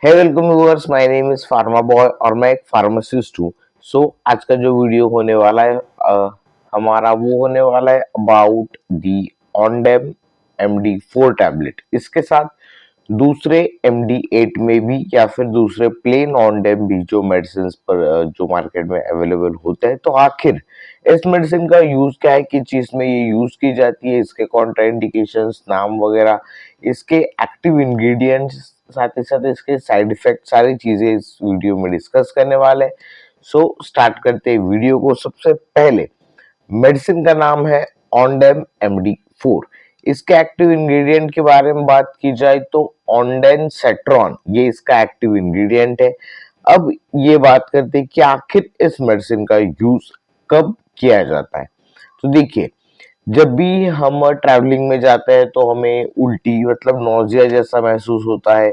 Hey welcome viewers, my name is pharma boy और मैं एक फार्मासिस्ट हूँ। आज का जो वीडियो होने वाला है हमारा वो होने वाला है about the Ondem MD4 tablet. इसके साथ दूसरे MD8 में भी या फिर दूसरे प्लेन ऑनडेम भी जो मेडिसिन पर जो मार्केट में अवेलेबल होते हैं। तो आखिर इस मेडिसिन का यूज क्या है, किस चीज में ये यूज की जाती है, इसके कॉन्ट्राइंडिकेशंस, नाम वगैरह, इसके एक्टिव इंग्रेडिएंट्स, साथ ही साथ इसके साइड इफेक्ट, सारी चीजें इस वीडियो में डिस्कस करने वाले हैं। स्टार्ट करते हैं वीडियो को। सबसे पहले मेडिसिन का नाम है ऑनडेम MD4। इसके एक्टिव इंग्रेडिएंट के बारे में बात की जाए तो ऑनडेन सेट्रॉन ये इसका एक्टिव इंग्रेडिएंट है। अब ये बात करते हैं कि आखिर इस मेडिसिन का यूज कब किया जाता है। तो देखिए, जब भी हम ट्रैवलिंग में जाते हैं तो हमें उल्टी मतलब नौजिया जैसा महसूस होता है।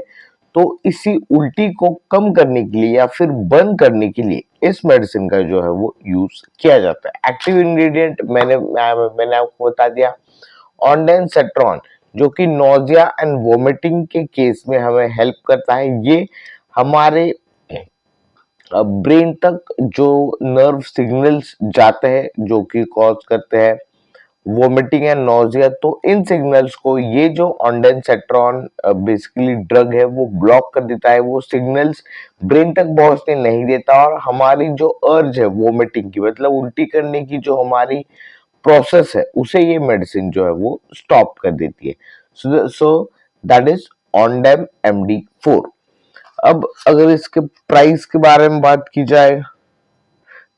तो इसी उल्टी को कम करने के लिए या फिर बंद करने के लिए इस मेडिसिन का जो है वो यूज किया जाता है। एक्टिव इंग्रेडिएंट मैंने आपको बता दिया, ऑनडेनसेट्रॉन, जो कि नोजिया एंड वोमिटिंग के केस में हमें हेल्प करता है। ये हमारे ब्रेन तक जो नर्व सिग्नल्स जाते हैं जो कि कॉज करते हैं वोमिटिंग एंड नोजिया, तो इन सिग्नल्स को ये जो ऑनडेनसेट्रॉन बेसिकली ड्रग है वो ब्लॉक कर देता है। वो सिग्नल्स ब्रेन तक पहुंचने नहीं देता और हमारी जो अर्ज है वोमिटिंग की मतलब उल्टी करने की जो हमारी प्रोसेस है उसे ये मेडिसिन जो है वो स्टॉप कर देती है। So that is Ondem MD4। अब अगर इसके प्राइस के बारे में बात की जाए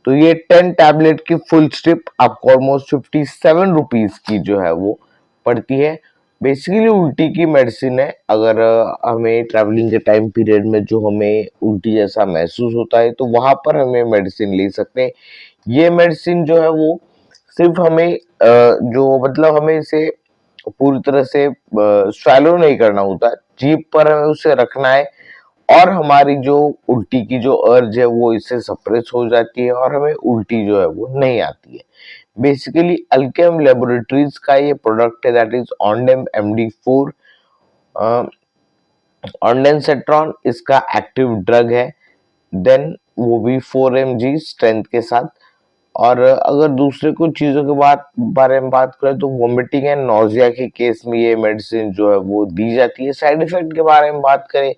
तो ये 10 टैबलेट की फुल स्ट्रिप आपको ऑलमोस्ट 57 रुपीज की जो है वो पड़ती है। बेसिकली उल्टी की मेडिसिन है। अगर हमें ट्रैवलिंग के टाइम पीरियड में जो हमें उल्टी जैसा महसूस होता है तो वहां पर हमें मेडिसिन ले सकते हैं। ये मेडिसिन जो है वो सिर्फ हमें जो मतलब हमें इसे पूरी तरह से स्वैलो नहीं करना होता, जीभ पर हमें उसे रखना है और हमारी जो उल्टी की जो अर्ज है वो इससे सप्रेस हो जाती है और हमें उल्टी जो है वो नहीं आती है। बेसिकली अल्केम लेबोरेटरीज का ये प्रोडक्ट है, दैट इज ऑनडेम MD4। ऑनडेनसेट्रॉन इसका एक्टिव ड्रग है। देन वो भी 4 mg स्ट्रेंथ के साथ। और अगर दूसरे कुछ चीजों के बारे में बात करें तो वोमिटिंग एंड नोजिया के केस में ये मेडिसिन जो है वो दी जाती है। साइड इफेक्ट के बारे में बात करें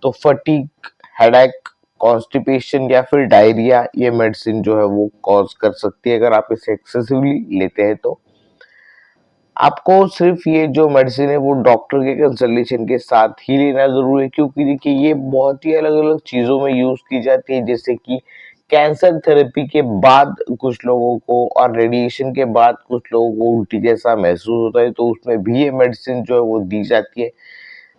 तो फटीग, हेडेक, कॉन्स्टिपेशन या फिर डायरिया ये मेडिसिन जो है वो कॉज कर सकती है अगर आप इसे एक्सेसिवली लेते हैं तो। आपको सिर्फ ये जो मेडिसिन है वो डॉक्टर के कंसल्टेशन के साथ ही लेना जरूरी है, क्योंकि देखिए ये बहुत ही अलग अलग चीजों में यूज की जाती है, जैसे कि कैंसर थेरेपी के बाद कुछ लोगों को और रेडिएशन के बाद कुछ लोगों को उल्टी जैसा महसूस होता है, तो उसमें भी ये मेडिसिन जो है वो दी जाती है।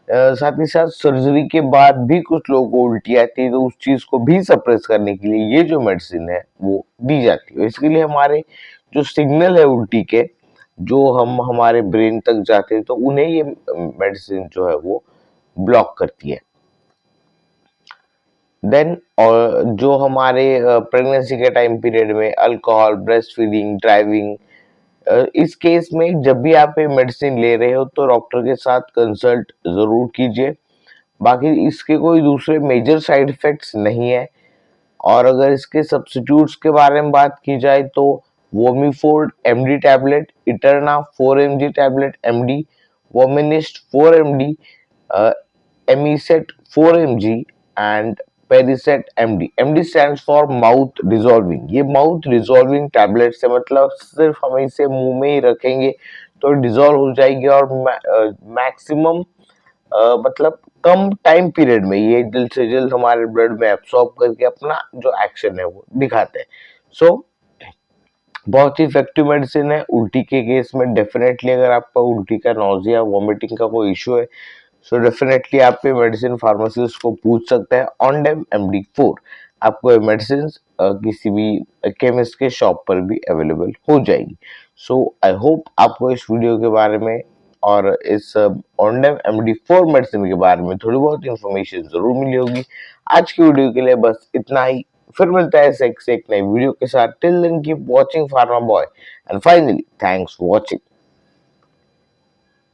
साथ ही साथ सर्जरी के बाद भी कुछ लोगों को उल्टी आती है, तो उस चीज को भी सप्रेस करने के लिए ये जो मेडिसिन है वो दी जाती है। इसके लिए हमारे जो सिग्नल है उल्टी के, जो हम हमारे ब्रेन तक जाते हैं, तो उन्हें ये मेडिसिन जो है वो ब्लॉक करती है। देन और जो हमारे प्रेगनेंसी के टाइम पीरियड में अल्कोहल, ब्रेस्ट फीडिंग, ड्राइविंग, इस केस में जब भी आप ये मेडिसिन ले रहे हो तो डॉक्टर के साथ कंसल्ट जरूर कीजिए। बाकी इसके कोई दूसरे मेजर साइड इफेक्ट्स नहीं है। और अगर इसके सब्स्टिट्यूट्स के बारे में बात की जाए तो वोमीफोर्ड MD टैबलेट, इटरना 4 mg टैबलेट MD, वोमिनिस्ट 4 mg, Emeset 4 mg and Periset MD। MD stands for mouth dissolving. ये माउथ डिसॉल्विंग टैबलेट्स है, मतलब सिर्फ हम इसे मुंह में ही रखेंगे तो डिसॉल्व हो जाएगी और मैक्सिमम मतलब कम टाइम पीरियड में ये जल्द से जल्द हमारे ब्लड में एब्सॉर्ब करके अपना जो एक्शन है वो दिखाते हैं। सो बहुत ही इफेक्टिव मेडिसिन है उल्टी के केस में। डेफिनेटली अगर आपका उल्टी का, नोजिया, वॉमिटिंग का कोई इश्यू है, सो डेफिनेटली आप ये मेडिसिन फार्मासिस्ट को पूछ सकते हैं। ऑनडेम MD4 आपको ये मेडिसिन किसी भी केमिस्ट के शॉप पर भी अवेलेबल हो जाएगी। सो आई होप आपको इस वीडियो के बारे में और इस ऑनडेम MD4 मेडिसिन के बारे में थोड़ी बहुत इंफॉर्मेशन जरूर मिली होगी। आज की वीडियो के लिए बस इतना ही। फिर मिलता है ऐसे एक नई वीडियो के साथ। Till then keep watching pharma boy and finally thanks for watching.